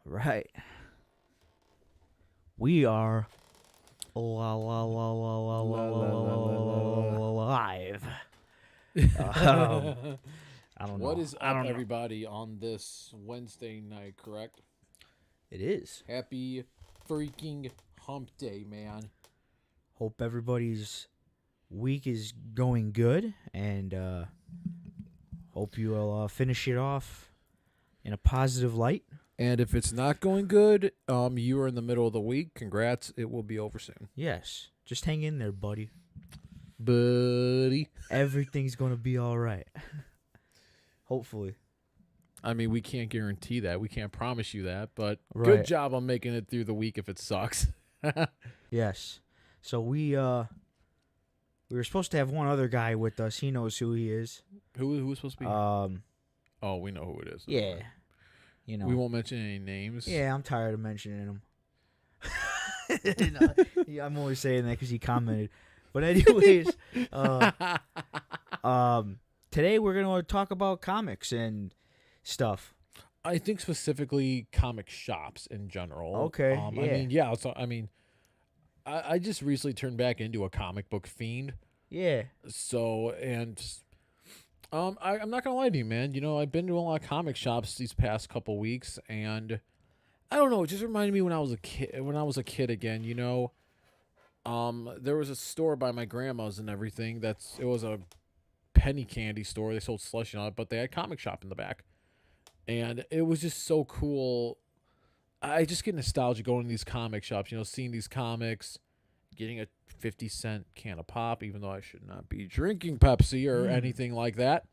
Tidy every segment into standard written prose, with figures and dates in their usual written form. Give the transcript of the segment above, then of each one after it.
Right. We are live. Um, I don't What know. is I up, don't know. everybody, on this Wednesday night, correct? It is. Happy freaking hump day, man. Hope everybody's week is going good, and hope you will finish it off in a positive light. And if it's not going good, you are in the middle of the week. Congrats. It will be over soon. Yes. Just hang in there, buddy. Buddy. Everything's going to be all right. Hopefully. I mean, we can't guarantee that. We can't promise you that, but Right. good job on making it through the week if it sucks. Yes. So we were supposed to have one other guy with us. He knows who he is. Who was supposed to be? Oh, we know who it is. Yeah. You know. We won't mention any names. Yeah, I'm tired of mentioning him. Yeah, I'm only saying that because he commented. But anyways, today we're gonna talk about comics and stuff. I think specifically comic shops in general. Okay, yeah. I just recently turned back into a comic book fiend. Yeah. So, and I'm not gonna lie to you, man. You know, I've been to a lot of comic shops these past couple weeks, and I don't know. It just reminded me when I was a kid. When I was a kid again, you know, there was a store by my grandma's and everything. It was a penny candy store. They sold slushie on it, but they had comic shop in the back, and it was just so cool. I just get nostalgia going to these comic shops. You know, seeing these comics, getting a 50-cent can of pop, even though I should not be drinking Pepsi or anything like that.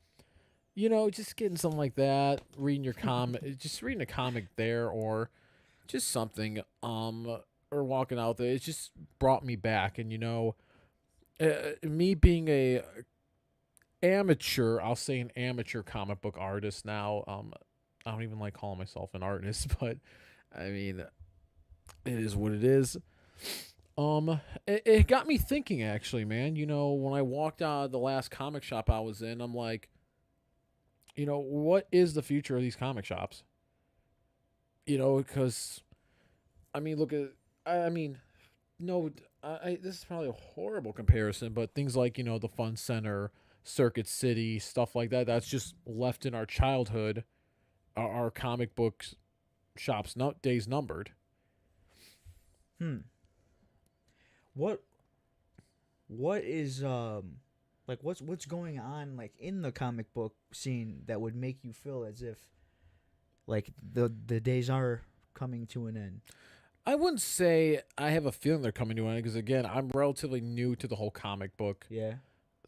You know, just getting something like that, reading your comic, just reading a comic there, or just something, or walking out there. It just brought me back. And, you know, me being a amateur, I'll say an amateur comic book artist now. I don't even like calling myself an artist, but I mean, it is what it is. It got me thinking, actually, man. You know, when I walked out of the last comic shop I was in, I'm like, you know, what is the future of these comic shops? You know, because, I mean, look at, I mean, no, this is probably a horrible comparison, but things like, you know, the Fun Center, Circuit City, stuff like that, that's just left in our childhood, our comic books shops, days numbered. What is like what's going on like in the comic book scene that would make you feel as if like the days are coming to an end? I wouldn't say I have a feeling they're coming to an end because, again, I'm relatively new to the whole comic book Yeah.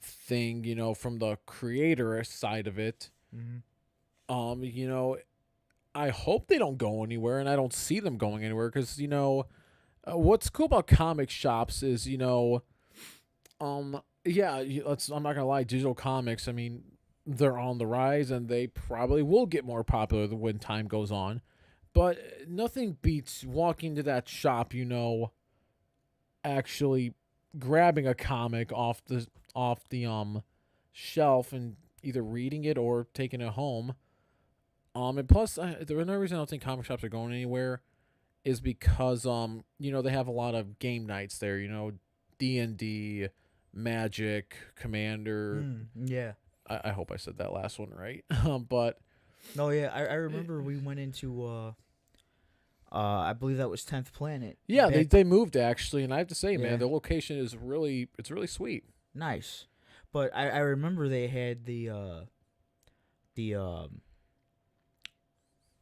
thing, you know, from the creator side of it. Mm-hmm. You know, I hope they don't go anywhere, and I don't see them going anywhere because, you know, what's cool about comic shops is, you know, yeah, I'm not gonna lie, digital comics, I mean, they're on the rise, and they probably will get more popular when time goes on. But nothing beats walking to that shop, you know, actually grabbing a comic off the shelf and either reading it or taking it home. And plus, the another reason I don't think comic shops are going anywhere is because you know, they have a lot of game nights there. You know, D&D, Magic, Commander. Yeah. I hope I said that last one right. But No, yeah, I remember we went into I believe that was 10th Planet. yeah, back- they moved actually, and I have to say, Yeah. man, the location is really sweet. Nice. But I remember they had the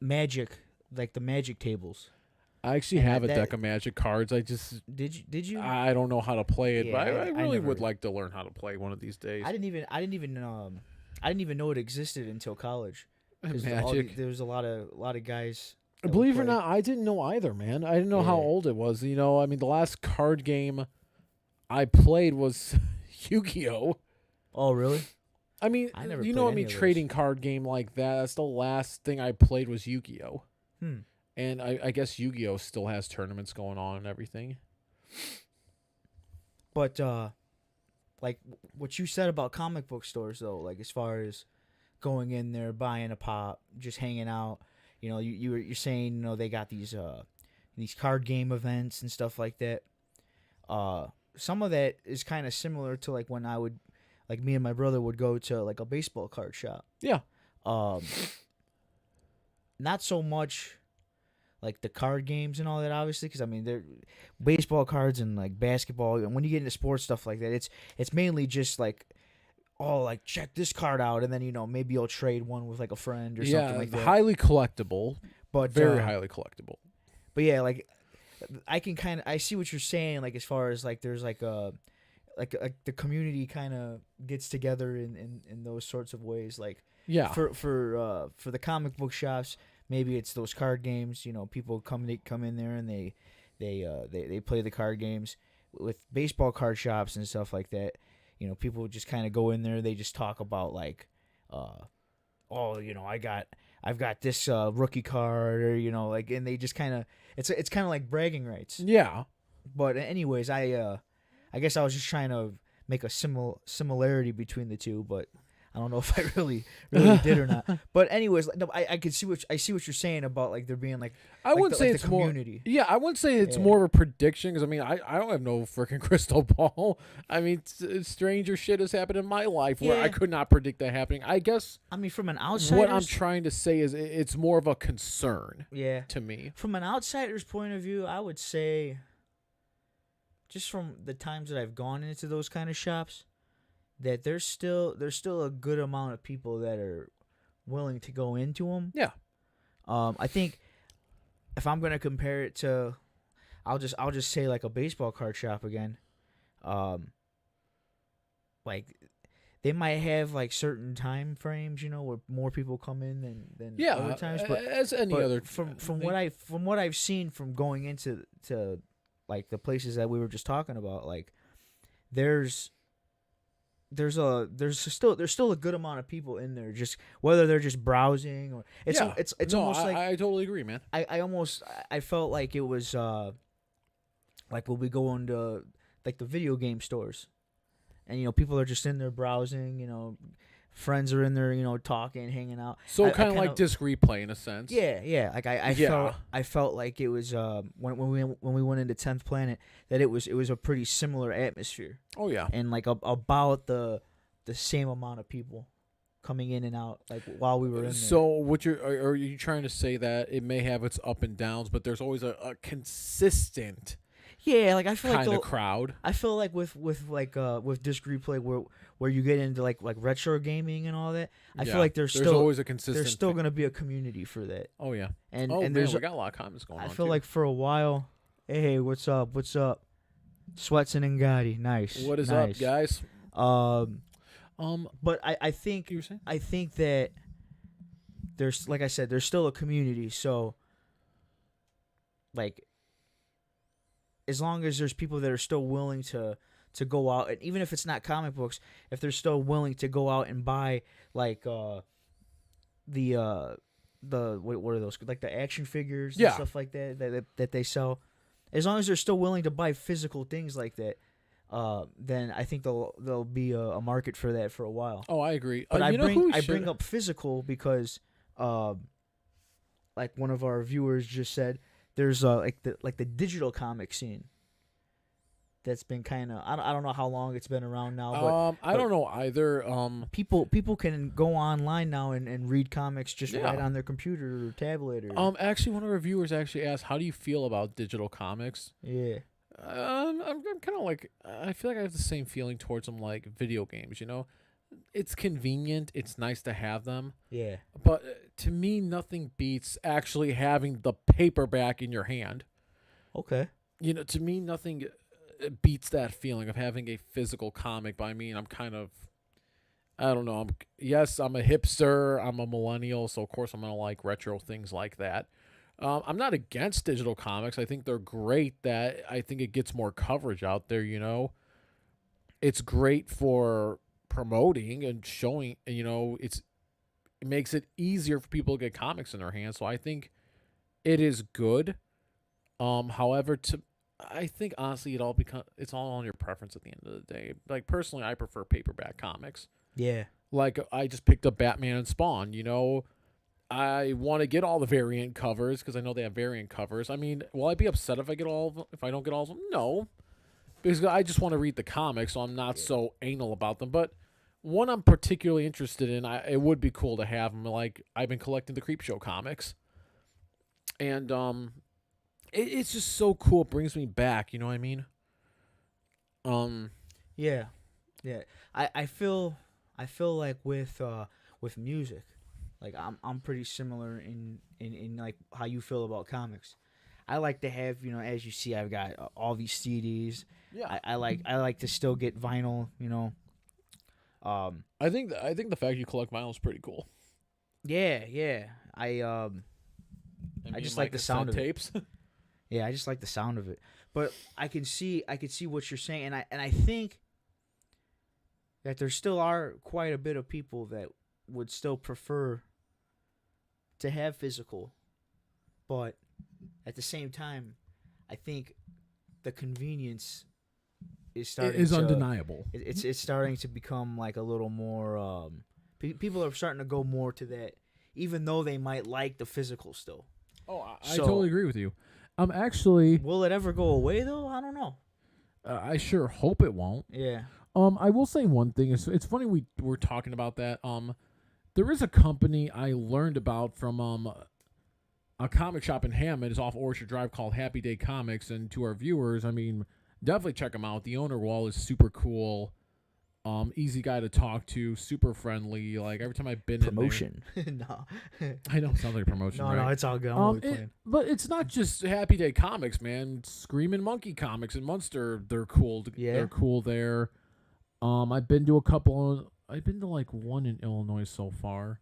magic, like the magic tables. I actually And have a that- deck of Magic cards. I just Did you? I don't know how to play it, Yeah, but I I really would never- like to learn how to play one of these days. I didn't even know it existed until college. 'Cause Magic. there was a lot of guys. that would Believe it or play. not, I didn't know either, man. I didn't know how Yeah. old it was. You know, I mean, the last card game I played was Yu-Gi-Oh. Oh, really? I mean, I never you know, played I any mean, of those. trading card game like that. That's the last thing I played was Yu-Gi-Oh. Hmm. And I guess Yu-Gi-Oh still has tournaments going on and everything. But like what you said about comic book stores though, like as far as going in there, buying a pop, just hanging out, You know, you're saying, you know, they got these card game events and stuff like that. Some of that is kind of similar to like when I would, like me and my brother would go to like a baseball card shop. Yeah. Um, not so much like the card games and all that, obviously, because I mean they're baseball cards and like basketball. And when you get into sports stuff like that, it's mainly just like, oh, like check this card out, and then you know maybe you'll trade one with like a friend or something like that. Highly collectible, But very highly collectible. But yeah, like I see what you're saying. Like as far as like there's like the community kind of gets together in those sorts of ways. Like Yeah. for the comic book shops, maybe it's those card games. You know, people come in there and they play the card games. With baseball card shops and stuff like that, you know, people just kind of go in there. They just talk about like, oh, you know, I've got this rookie card, or you know, like, and they just kind of it's kind of like bragging rights. Yeah. But anyways, I guess I was just trying to make a similarity between the two, but I don't know if I really did or not. But anyways, no, I could see what you're saying about like there being like I wouldn't say like it's the community. more. Yeah, I wouldn't say it's more of a prediction because I mean I don't have no freaking crystal ball. I mean, stranger shit has happened in my life where I could not predict that happening. I guess. I mean, from an outsider, what I'm trying to say is it's more of a concern. Yeah. To me, from an outsider's point of view, I would say, just from the times that I've gone into those kind of shops, that there's still a good amount of people that are willing to go into them. Yeah. I think if I'm gonna compare it to, I'll just say like a baseball card shop again. Like they might have like certain time frames, you know, where more people come in than other times. But as any other from what I've seen from going into like the places that we were just talking about, like there's still a good amount of people in there, just whether they're just browsing or it's almost like I totally agree, man. I felt like it was like when we go into like the video game stores, and you know people are just in there browsing, you know, friends are in there, you know, talking, hanging out. So kind of like disc replay in a sense. Yeah. Like I felt like it was when we went into 10th Planet, that it was a pretty similar atmosphere. Oh yeah. And like about the same amount of people coming in and out like while we were in there. So what are you trying to say that it may have its up and downs, but there's always a consistent like I feel kind like of crowd. I feel like with disc replay where you get into like retro gaming and all that, I feel like there's still always a consistent. There's still going to be a community for that. Oh yeah. And man, there's we got a lot of comments going on. I feel like for a while, hey, what's up? Swetson and Gotti, nice. What is up, guys? But I think you were saying? I think that there's, like I said, there's still a community. So like, as long as there's people that are still willing to go out, and even if it's not comic books, if they're still willing to go out and buy like what are those, like the action figures and stuff like that they sell, as long as they're still willing to buy physical things like that, then I think there'll be a market for that for a while. Oh, I agree. But I bring up physical because like one of our viewers just said, there's like the digital comic scene that's been kind of, I don't know how long it's been around now, but I don't know either. People can go online now and read comics just right on their computer or tablet or actually one of our viewers actually asked, how do you feel about digital comics? Yeah. I'm kind of like, I feel like I have the same feeling towards them like video games, you know? It's convenient. It's nice to have them. Yeah. But to me, nothing beats actually having the paperback in your hand. Okay. You know, to me, nothing beats that feeling of having a physical comic. But I mean, I'm kind of, I don't know. I'm a hipster. I'm a millennial. So, of course, I'm going to like retro things like that. I'm not against digital comics. I think they're great. That I think it gets more coverage out there, you know. It's great for promoting and showing, you know, it makes it easier for people to get comics in their hands. So I think it is good. However, I think honestly it's all on your preference at the end of the day. Like personally, I prefer paperback comics. Yeah. Like I just picked up Batman and Spawn, you know. I want to get all the variant covers because I know they have variant covers. I mean, will I be upset if I get all of them, if I don't get all of them? No, because I just want to read the comics, so I'm not Yeah. so anal about them. But one I'm particularly interested in, it would be cool to have them. Like I've been collecting the Creepshow comics, and it's just so cool. It brings me back. You know what I mean? Um, Yeah, yeah. I feel like with music, like I'm pretty similar in like how you feel about comics. I like to have, as you see, I've got all these CDs. yeah. I like to still get vinyl. I think the fact you collect vinyl is pretty cool. Yeah, yeah. And I me just and my like the sound cassette of it. tapes. Yeah, I just like the sound of it. But I could see what you're saying, and I think that there still are quite a bit of people that would still prefer to have physical, but at the same time, I think the convenience is It starting is to undeniable. it's starting to become like a little more people are starting to go more to that, even though they might like the physical still. Oh, I So- totally agree with you. Actually, Will it ever go away though? I don't know. I sure hope it won't. Yeah. I will say one thing. It's funny we were talking about that. There is a company I learned about from a comic shop in Hammond. It's off Orchard Drive called Happy Day Comics. And to our viewers, I mean, definitely check them out. The owner Wall is super cool. Easy guy to talk to, super friendly. Like every time I've been Promotion. No. in there, I know it sounds like a promotion, No, right? no, it's all good. I'm only It- playing. but it's not just Happy Day Comics, man. Screaming Monkey Comics in Munster, they're cool. Yeah? They're cool there. I've been to a couple. I've been to like one in Illinois so far.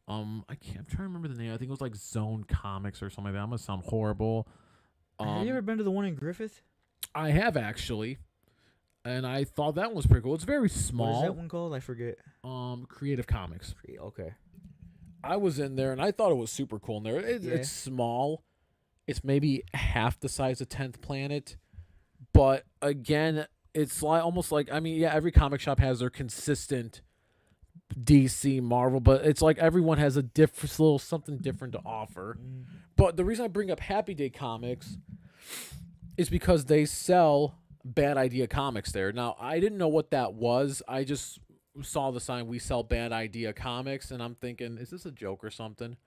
I'm trying to remember the name. I think it was like Zone Comics or something like that. I'm gonna sound horrible. Have you ever been to the one in Griffith? I have actually, and I thought that one was pretty cool. It's very What is small. that one called? I forget. Creative Comics. Okay. I was in there and I thought it was super cool in there. Yeah. It's small. It's maybe half the size of 10th Planet. But again, it's like almost like, I mean, yeah, every comic shop has their consistent DC, Marvel, but it's like everyone has a different little something different to offer. But the reason I bring up Happy Day Comics is because they sell Bad Idea Comics there. Now, I didn't know what that was. I just saw the sign, we sell Bad Idea Comics, and I'm thinking, is this a joke or something?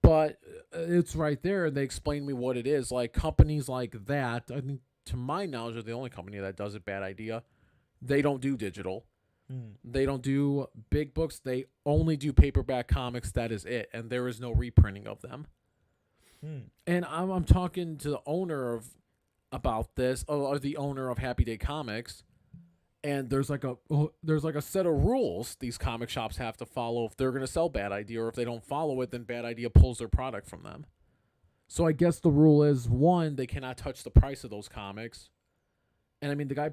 But it's right there, and they explain to me what it is. Like companies like that, I think to my knowledge, are the only company that does it. Bad Idea. They don't do digital. They don't do big books. They only do paperback comics. That is it, and there is no reprinting of them. And I'm talking to the owner about this, or the owner of Happy Day Comics, and there's like a set of rules these comic shops have to follow if they're gonna sell Bad Idea, or if they don't follow it, then Bad Idea pulls their product from them. So I guess the rule is, one, they cannot touch the price of those comics. And I mean, the guy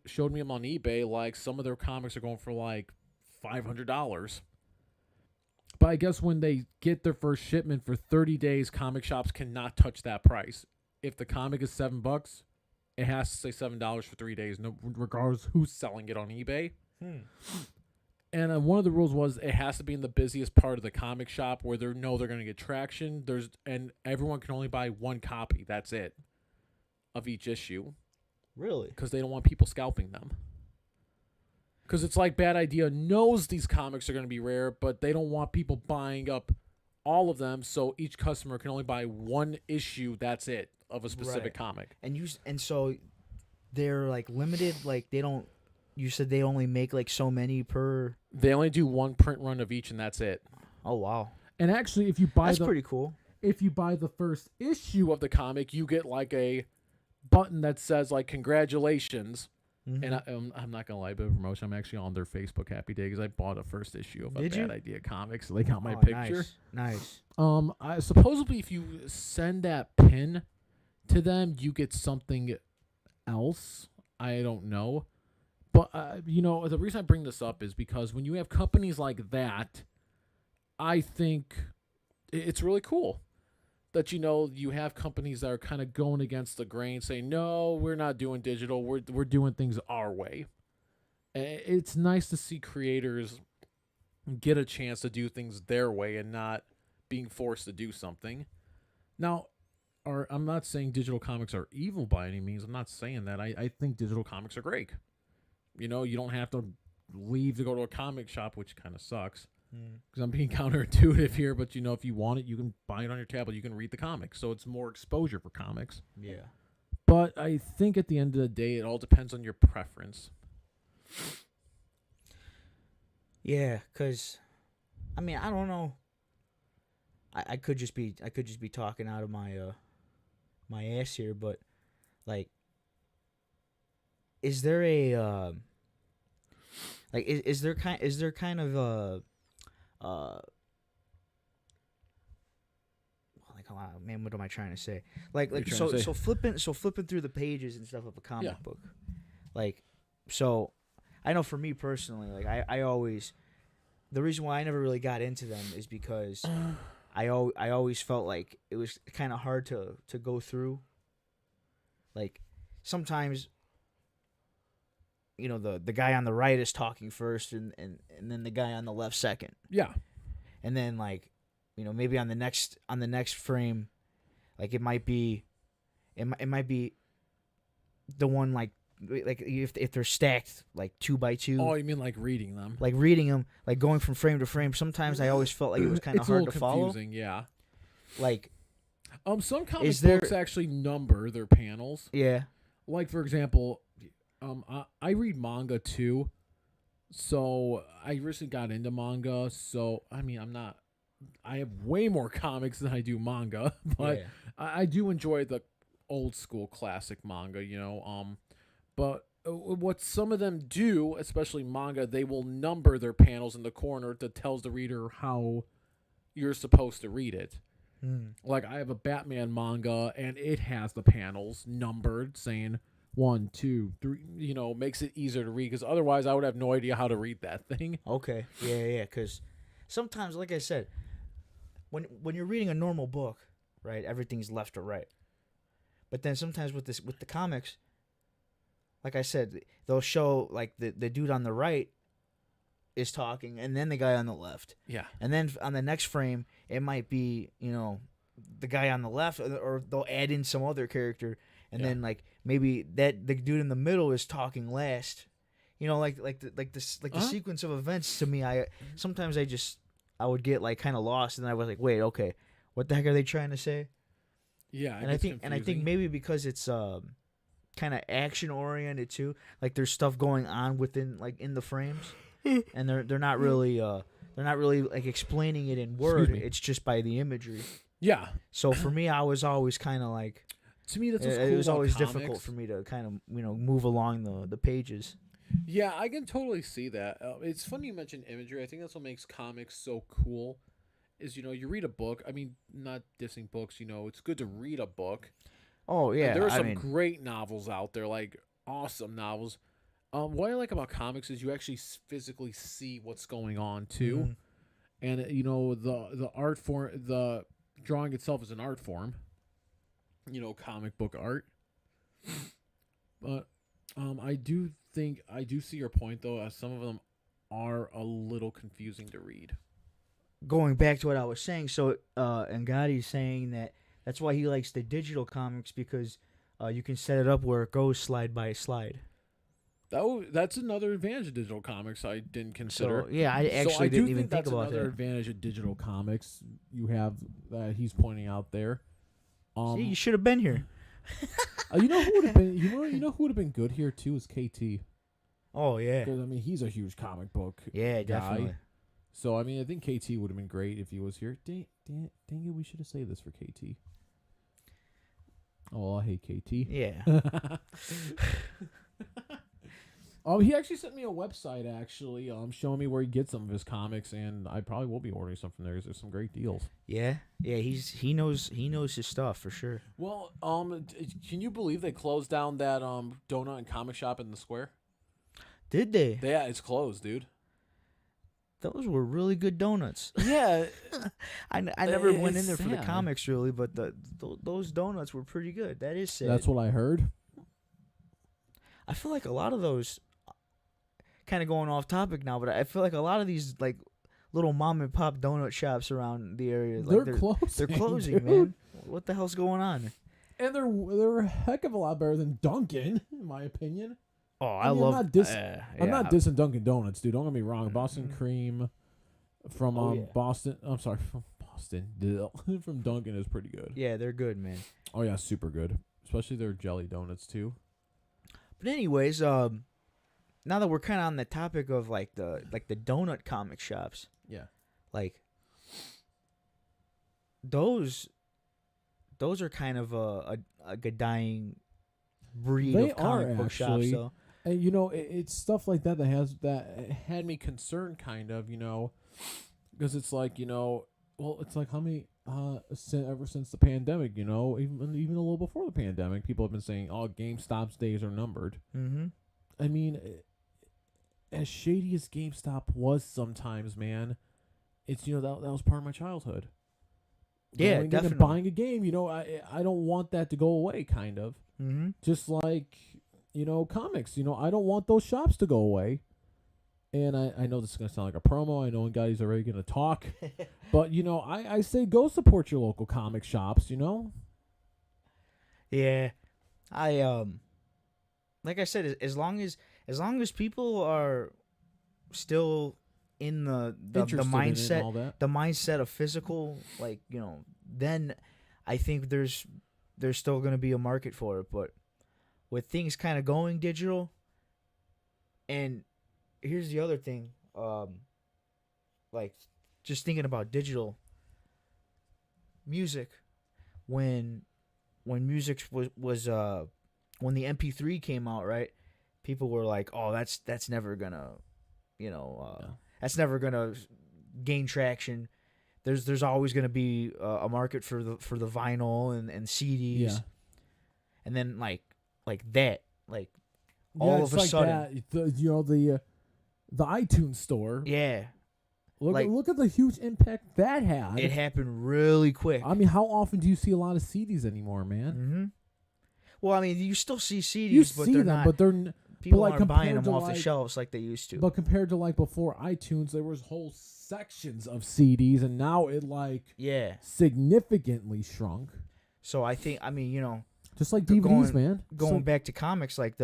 showed me them on eBay. Like some of their comics are going for like $500. But I guess when they get their first shipment for 30 days, comic shops cannot touch that price. If the comic is $7, it has to say $7 for 3 days, no, regardless who's selling it on eBay. And one of the rules was it has to be in the busiest part of the comic shop where they know they're going to get traction. And everyone can only buy one copy. That's it, of each issue. Really? Because they don't want people scalping them. Because it's like Bad Idea knows these comics are going to be rare, but they don't want people buying up all of them, so each customer can only buy one issue, that's it, of a specific Right. comic. And so they're like limited. Like they don't. You said they only make like so many per. They only do one print run of each, and that's it. Oh wow, And actually, if you buy that's pretty cool. if you buy the first issue of the comic, you get like a button that says like congratulations. Mhm. And I'm not gonna lie, bit of promotion. I'm actually on their Facebook Happy Day because I bought a first issue of a Did you? Bad Idea comic, so they got my Oh, picture. Nice. I supposedly if you send that pin to them, you get something else. I don't know, but the reason I bring this up is because when you have companies like that, I think it's really cool that you have companies that are kind of going against the grain, saying no, we're not doing digital, we're doing things our way. It's nice to see creators get a chance to do things their way and not being forced to do something. Now, I'm not saying digital comics are evil by any means. I'm not saying that. I think digital comics are great. You know, you don't have to leave to go to a comic shop, which kind of sucks. Because I'm being counterintuitive here, but you know, if you want it, you can buy it on your tablet. You can read the comics, so it's more exposure for comics. Yeah. But I think at the end of the day, it all depends on your preference. Yeah, cause, I mean, I don't know. I could just be talking out of my ass here, but like, is there a like is there kind of a like, oh, man, what am I trying to say? Like so flipping through the pages and stuff of a comic book, like, so I know for me personally, like I always, the reason why I never really got into them is because I always felt like it was kind of hard to go through. Like, sometimes, you know, the guy on the right is talking first, and then the guy on the left second. Yeah. And then, like, you know, maybe on the next frame, like, it might be the one, like if they're stacked like 2 by 2. Oh, you mean like reading them? Like reading them, like going from frame to frame. Sometimes I always felt like it was kind of hard to follow. Confusing, yeah. Like, some comic books actually number their panels. Yeah. Like, for example, I read manga too, so I recently got into manga. So I mean, I have way more comics than I do manga, but yeah. I do enjoy the old school classic manga. You know, but what some of them do, especially manga, they will number their panels in the corner that tells the reader how you're supposed to read it. Like, I have a Batman manga, and it has the panels numbered, saying 1, 2, 3. You know, makes it easier to read, because otherwise I would have no idea how to read that thing. Okay. Yeah. Because sometimes, like I said, when you're reading a normal book, right, everything's left or right. But then sometimes with the comics, like I said, they'll show like the dude on the right is talking, and then the guy on the left. Yeah. And then on the next frame, it might be, you know, the guy on the left, or they'll add in some other character, and then like maybe the dude in the middle is talking last. You know, like the sequence of events to me, sometimes I would get like kind of lost, and I was like, wait, okay, what the heck are they trying to say? Yeah. And I think maybe because it's kind of action oriented too, like there's stuff going on within, like, in the frames. And they're not really like explaining it in word. It's just by the imagery. Yeah. So for me, I was always kind of like, to me, that's what's cool. It was always comics. difficult for me to kind of, you know, move along the pages. Yeah, I can totally see that. It's funny you mentioned imagery. I think that's what makes comics so cool. Is, you know, you read a book. I mean, not dissing books. You know, it's good to read a book. Oh yeah, And there are some great novels out there, like awesome novels. What I like about comics is you actually physically see what's going on too, and you know, the art form, the drawing itself is an art form. You know, comic book art. But I do see your point though, as some of them are a little confusing to read. Going back to what I was saying, so Ngadi's saying that's why he likes the digital comics, because you can set it up where it goes slide by slide. That's another advantage of digital comics I didn't consider. So, yeah, I actually didn't even think about that. That's another advantage of digital comics you have that he's pointing out there. See, you should have been here. You know who would have been? You know who would have been good here too is KT. Oh yeah. Because I mean, he's a huge comic book guy. Definitely. So I mean, I think KT would have been great if he was here. Dang it, we should have saved this for KT. Oh, I hate KT. Yeah. He actually sent me a website, showing me where he gets some of his comics, and I probably will be ordering some from there because there's some great deals. Yeah, he knows his stuff for sure. Well, can you believe they closed down that donut and comic shop in the square? Did they? Yeah, it's closed, dude. Those were really good donuts. Yeah, I never went in there for the comics really, but those donuts were pretty good. That is sad. That's what I heard. I feel like a lot of those, kind of going off topic now, but I feel like a lot of these like little mom and pop donut shops around the area. They're Like closing. they're closing, dude. man. What the hell's going on? And they're a heck of a lot better than Dunkin', in my opinion. Oh, I I mean, love. I'm not dissing Dunkin' Donuts, dude. Don't get me wrong. Mhm. Boston Cream from Oh, yeah. Boston. I'm sorry, from Boston. From Dunkin' is pretty good. Yeah, they're good, man. Oh yeah, super good. Especially their jelly donuts too. But anyways, now that we're kind of on the topic of like the donut comic shops, Yeah. like those are kind of a dying breed They of comic are book shops. actually. So And it's stuff like that that had me concerned, kind of, because it's like, well, it's like how many ever since the pandemic, even a little before the pandemic, people have been saying, oh, GameStop's days are numbered. mm-hmm. I mean, as shady as GameStop was sometimes, man, it's that was part of my childhood. Yeah, Going in definitely. and buying a game, I don't want that to go away, kind of. Mm-hmm. Just like, comics, I don't want those shops to go away. And I know this is going to sound like a promo. I know one guy's already going to talk. But, I say go support your local comic shops, Yeah, I like I said, as long as people are still in the Interested in it and mindset all that. the mindset of physical, like then I think there's still gonna be a market for it. But with things kind of going digital, and here's the other thing, like just thinking about digital music, when music was when the MP3 came out, right? People were like, "Oh, that's never gonna, that's never gonna gain traction." There's always gonna be a market for the vinyl and CDs, Yeah. and then like that, like Yeah, all it's of a like sudden, that, the iTunes store. yeah, Look at the huge impact that had. it happened really quick. I mean, how often do you see a lot of CDs anymore, man? Mm-hmm. Well, I mean, you still see CDs, You but see they're them, not. but they're People like, aren't buying compared them to, off the like- shelves like they used to. But compared to like before iTunes, there was whole sections of CDs, and now it like Yeah. significantly shrunk. So I think, I mean, Just like DVDs, man. going So- back to comics, like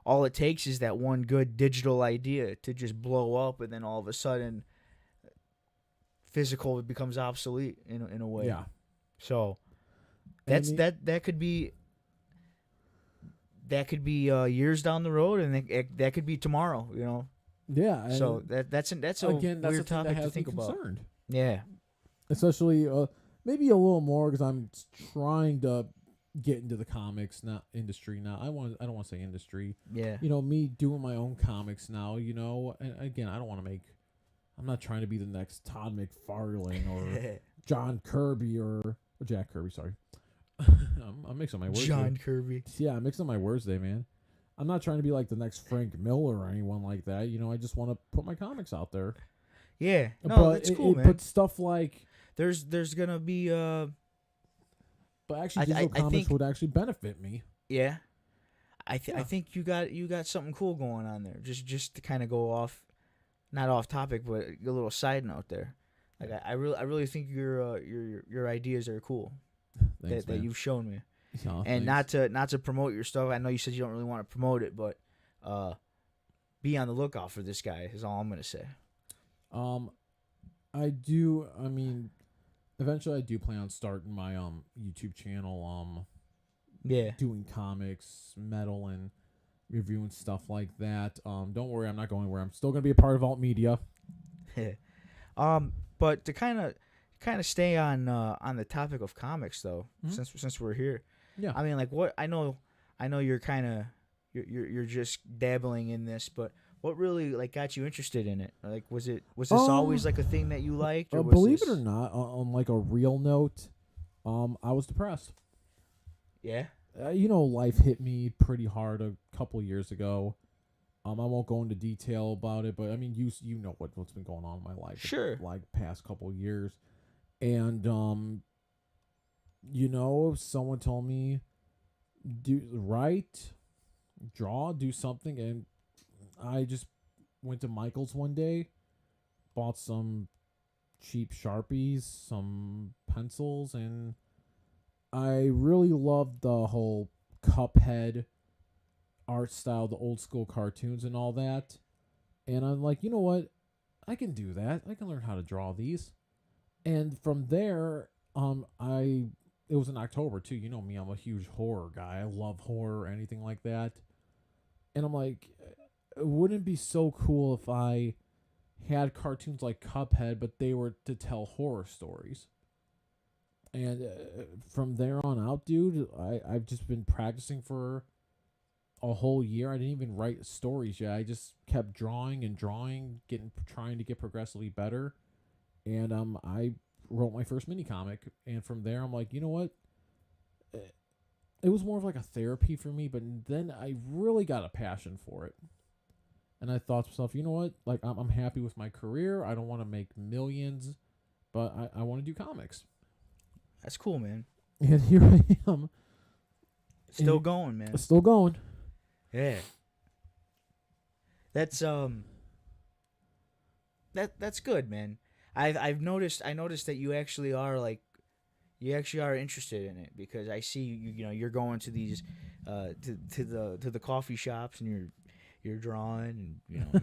all it takes is that one good digital idea to just blow up, and then all of a sudden, physical becomes obsolete in a way. yeah. So I that's mean- that could be. That could be years down the road, and that could be tomorrow. Yeah. And So that's a again, that's weird the thing topic that to has think me about. concerned. Yeah. Especially maybe a little more because I'm trying to get into the comics industry now. I don't want to say industry. Yeah. Me doing my own comics now. And again, I don't want to make. I'm not trying to be the next Todd McFarlane or John Kirby or Jack Kirby. Sorry, I'm mixing my words. John there. Kirby. Yeah, I'm mixing my words there, man. I'm not trying to be like the next Frank Miller or anyone like that. I just want to put my comics out there. Yeah. No, but that's cool, man. But stuff like. There's gonna be But actually, I digital comics think- would actually benefit me. yeah. I Yeah. think you got something cool going on there. Just to kind of go off, not off topic, but a little side note there. Like I really think your ideas are cool Thanks, that man. you've shown me. Oh, And thanks. not to promote your stuff. I know you said you don't really want to promote it, but be on the lookout for this guy is all I'm gonna say. I do. I mean, eventually, I do plan on starting my YouTube channel. Yeah. Doing comics, metal, and reviewing stuff like that. Don't worry, I'm not going anywhere. I'm still gonna be a part of Alt Media. But to kind of stay on the topic of comics though, Mhm. since we're here. Yeah. I mean, like, what I know you're kind of you're just dabbling in this, but what really like got you interested in it? Like, was this always like a thing that you liked? Or was Believe this, it or not, on like a real note, I was depressed. Yeah. Life hit me pretty hard a couple years ago. I won't go into detail about it, but I mean, you know what's been going on in my life, Sure. like past couple years, and someone told me, write, draw, do something, and I just went to Michael's one day, bought some cheap Sharpies, some pencils, and I really loved the whole Cuphead art style, the old school cartoons and all that. And I'm like, you know what? I can do that. I can learn how to draw these. And from there, it was in October too. You know me, I'm a huge horror guy. I love horror, anything like that. And I'm like, wouldn't it be so cool if I had cartoons like Cuphead, but they were to tell horror stories? And from there on out, dude, I've just been practicing for a whole year. I didn't even write stories yet. I just kept drawing and drawing, trying to get progressively better. And I wrote my first mini comic, and from there I'm like, you know what? It was more of like a therapy for me, but then I really got a passion for it. And I thought to myself, you know what? Like, I'm happy with my career. I don't want to make millions, but I want to do comics. That's cool, man. And here I am. Still going, man. Still going. Yeah. That's that's good, man. I noticed that you actually are interested in it, because I see you're going to these to the coffee shops, and you're drawing, and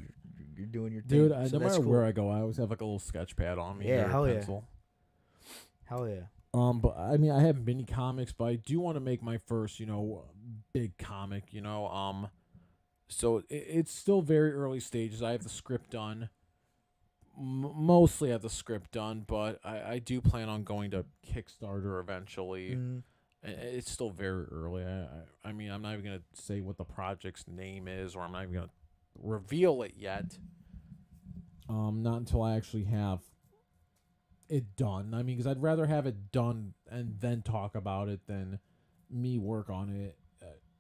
you're doing your thing. Dude, So no matter where I go, I always have like a little sketch pad on me. Yeah, or hell a yeah. pencil. Hell yeah. But I mean, I have mini comics, but I do want to make my first, big comic, So it's still very early stages. I have the script done. Mostly have the script done, but I do plan on going to Kickstarter eventually. It's still very early. I mean, I'm not even going to say what the project's name is, or I'm not even going to reveal it yet. Not until I actually have it done. I mean, because I'd rather have it done and then talk about it than me work on it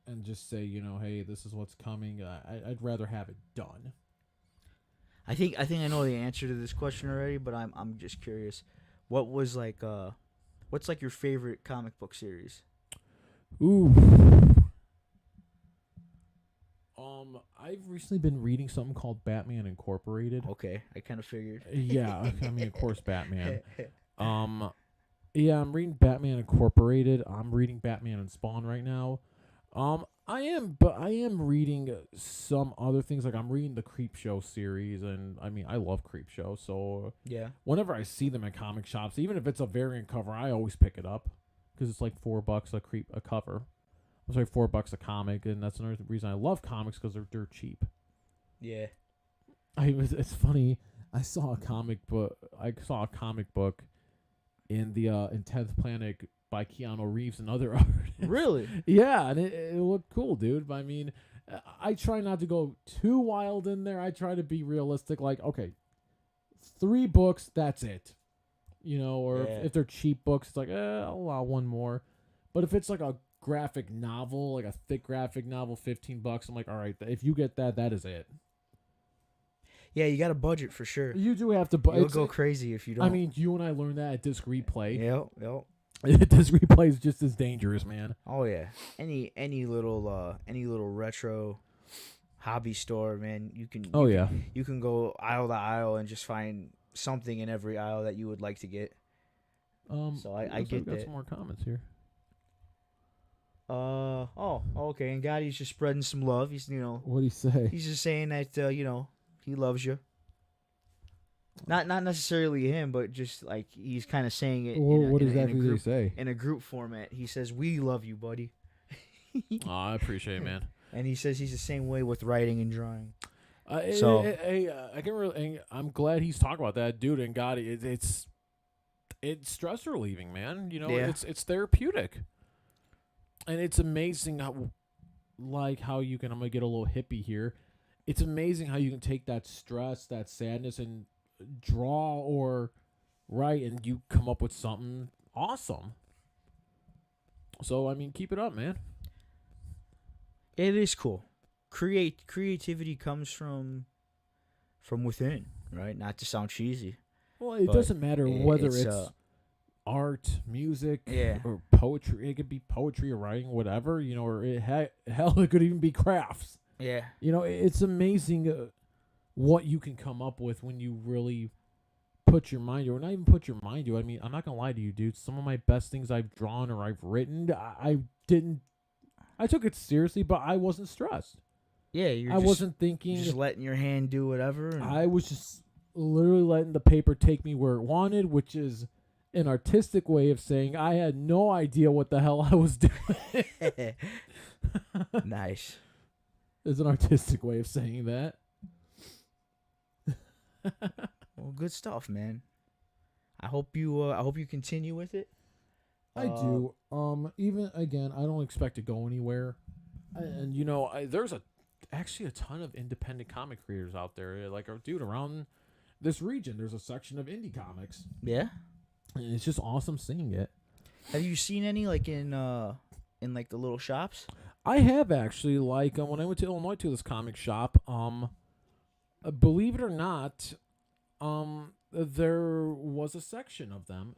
and just say, hey, this is what's coming. I'd rather have it done. I think I know the answer to this question already, but I'm just curious. What was what's like your favorite comic book series? Ooh. I've recently been reading something called Batman Incorporated. Okay, I kind of figured. Yeah, I mean, of course, Batman. Yeah, I'm reading Batman Incorporated. I'm reading Batman and Spawn right now. I am reading some other things. Like, I'm reading the Creepshow series, and I mean, I love Creepshow. So yeah, whenever I see them at comic shops, even if it's a variant cover, I always pick it up because it's like $4 a cover. I'm sorry, $4 a comic, and that's another reason I love comics, because they're dirt cheap. Yeah, It's funny. I saw a comic book in the in 10th Planet by Keanu Reeves and other artists. really? Yeah, and it looked cool, dude. But I mean, I try not to go too wild in there. I try to be realistic. Like, okay, 3 books, that's it. Or if they're cheap books, it's like, I'll allow one more. But if it's like a graphic novel, like a thick graphic novel, $15, I'm like, all right, if you get that, that is it. Yeah, you got a budget for sure. You do have to. You'll go crazy if you don't. I mean, you and I learned that at Disc Replay. Yep. Disc Replay is just as dangerous, man. Oh yeah. Any little retro hobby store, man. You can. You can go aisle to aisle and just find something in every aisle that you would like to get. So I get that. Got some more comments here. Okay. And Gotti's just spreading some love. He's What'd he say? He's just saying that he loves you. Not necessarily him, but just like he's kind of saying it. What exactly did he say? In a group format, he says, "We love you, buddy." I appreciate it, man. And he says he's the same way with writing and drawing. I can really. I'm glad he's talking about that, dude. And Gotti, it's stress relieving, man. It's therapeutic, and it's amazing how you can. I'm gonna get a little hippie here. It's amazing how you can take that stress, that sadness, and draw or write, and you come up with something awesome. So, I mean, keep it up, man. It is cool. Creativity comes from within, right? Not to sound cheesy. Well, it doesn't matter whether it's art, music, or poetry. It could be poetry or writing, whatever, or hell, it could even be crafts. Yeah. It's amazing what you can come up with when you really put your mind to, or not even put your mind to. I mean, I'm not gonna lie to you, dude. Some of my best things I've drawn or I've written, I didn't. I took it seriously, but I wasn't stressed. Yeah, I wasn't thinking. just letting your hand do whatever. And I was just literally letting the paper take me where it wanted, which is an artistic way of saying I had no idea what the hell I was doing. Nice. It's an artistic way of saying that. Well, good stuff, man. I hope you continue with it. I do. Even again, I don't expect to go anywhere. And you know, there's actually a ton of independent comic creators out there. Like, dude, around this region, there's a section of indie comics. Yeah. And it's just awesome seeing it. Have you seen any like in like the little shops? I have actually, like, when I went to Illinois to this comic shop, believe it or not, there was a section of them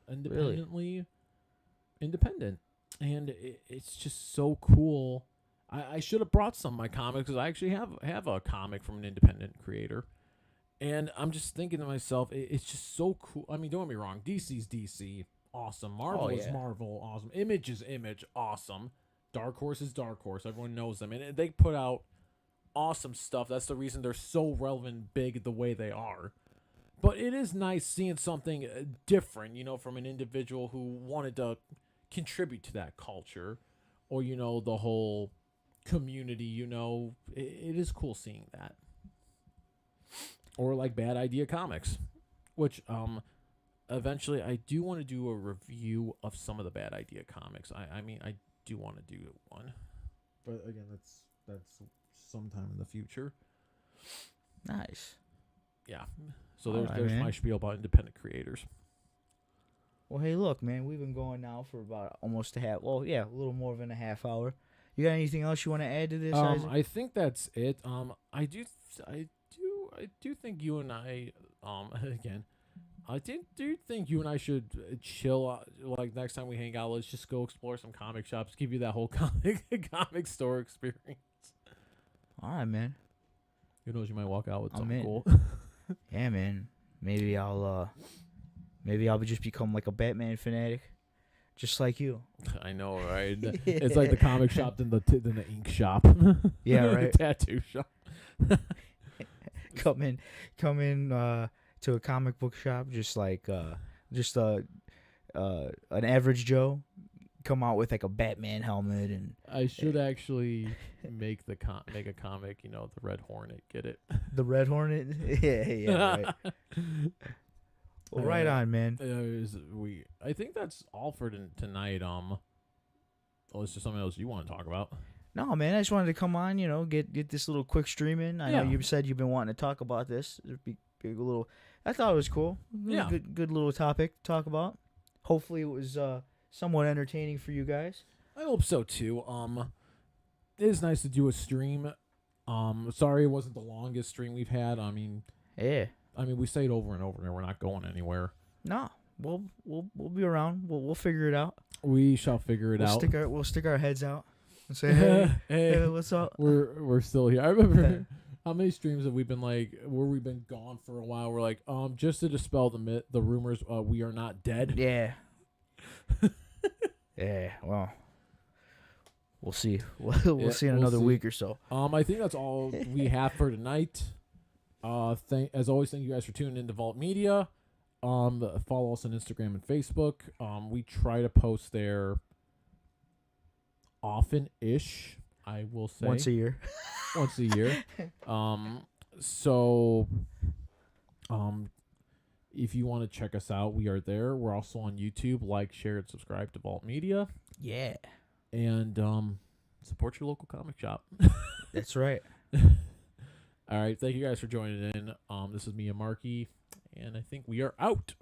independent, and it's just so cool. I should have brought some of my comics because I actually have a comic from an independent creator, and I'm just thinking to myself, it's just so cool. I mean, don't get me wrong, DC's DC, awesome. Marvel is Marvel, awesome. Image is Image, awesome. Dark Horse is Dark Horse. Everyone knows them, and they put out awesome stuff. That's the reason they're so relevant and big the way they are. But it is nice seeing something different, you know, from an individual who wanted to contribute to that culture, or, you know, the whole community, you know. It is cool seeing that. Or like Bad Idea Comics, which eventually I do want to do a review of some of the Bad Idea comics. I mean, I do want to do one. But again, that's sometime in the future. Nice. Yeah. So Alright, there's my spiel about independent creators. Well, hey, look, man, we've been going now for about almost a little more than a half hour. You got anything else you want to add to this, Isaac? I think that's it. I do think you and I, again, I do think you and I should chill. Like, next time we hang out, let's just go explore some comic shops. Give you that whole comic store experience. All right, man. Who knows? You might walk out with something cool. Yeah, man. Maybe I'll just become like a Batman fanatic, just like you. I know, right? It's like the comic shop, then the ink shop. Yeah, right. The tattoo shop. Come in to a comic book shop, just like an average Joe. Come out with like a Batman helmet, and I should actually make a comic. You know, the Red Hornet. Get it? The Red Hornet. Yeah, right. Well, right on, man. I think that's all for tonight. Is there something else you want to talk about? No, man. I just wanted to come on. You know, get this little quick stream in. I know you said you've been wanting to talk about this. It'd be a little. I thought it was cool. Yeah. Good little topic to talk about. Hopefully, it was somewhat entertaining for you guys. I hope so too. It is nice to do a stream. Sorry it wasn't the longest stream we've had. I mean, we say it over and over, and we're not going anywhere. No, we'll be around. We'll figure it out. We shall figure it out. We'll stick our heads out and say, hey, what's up? We're still here. I remember how many streams have we been like where we've been gone for a while. We're like, just to dispel the rumors, we are not dead. Yeah. Yeah. Well, we'll see. We'll see in another week or so. I think that's all we have for tonight. As always, thank you guys for tuning in to Vault Media. Follow us on Instagram and Facebook. We try to post there often-ish, I will say. Once a year. If you want to check us out, we are there. We're also on YouTube. Like, share, and subscribe to Vault Media. Yeah. And support your local comic shop. That's right. All right. Thank you guys for joining in. This is me and Marky, and I think we are out.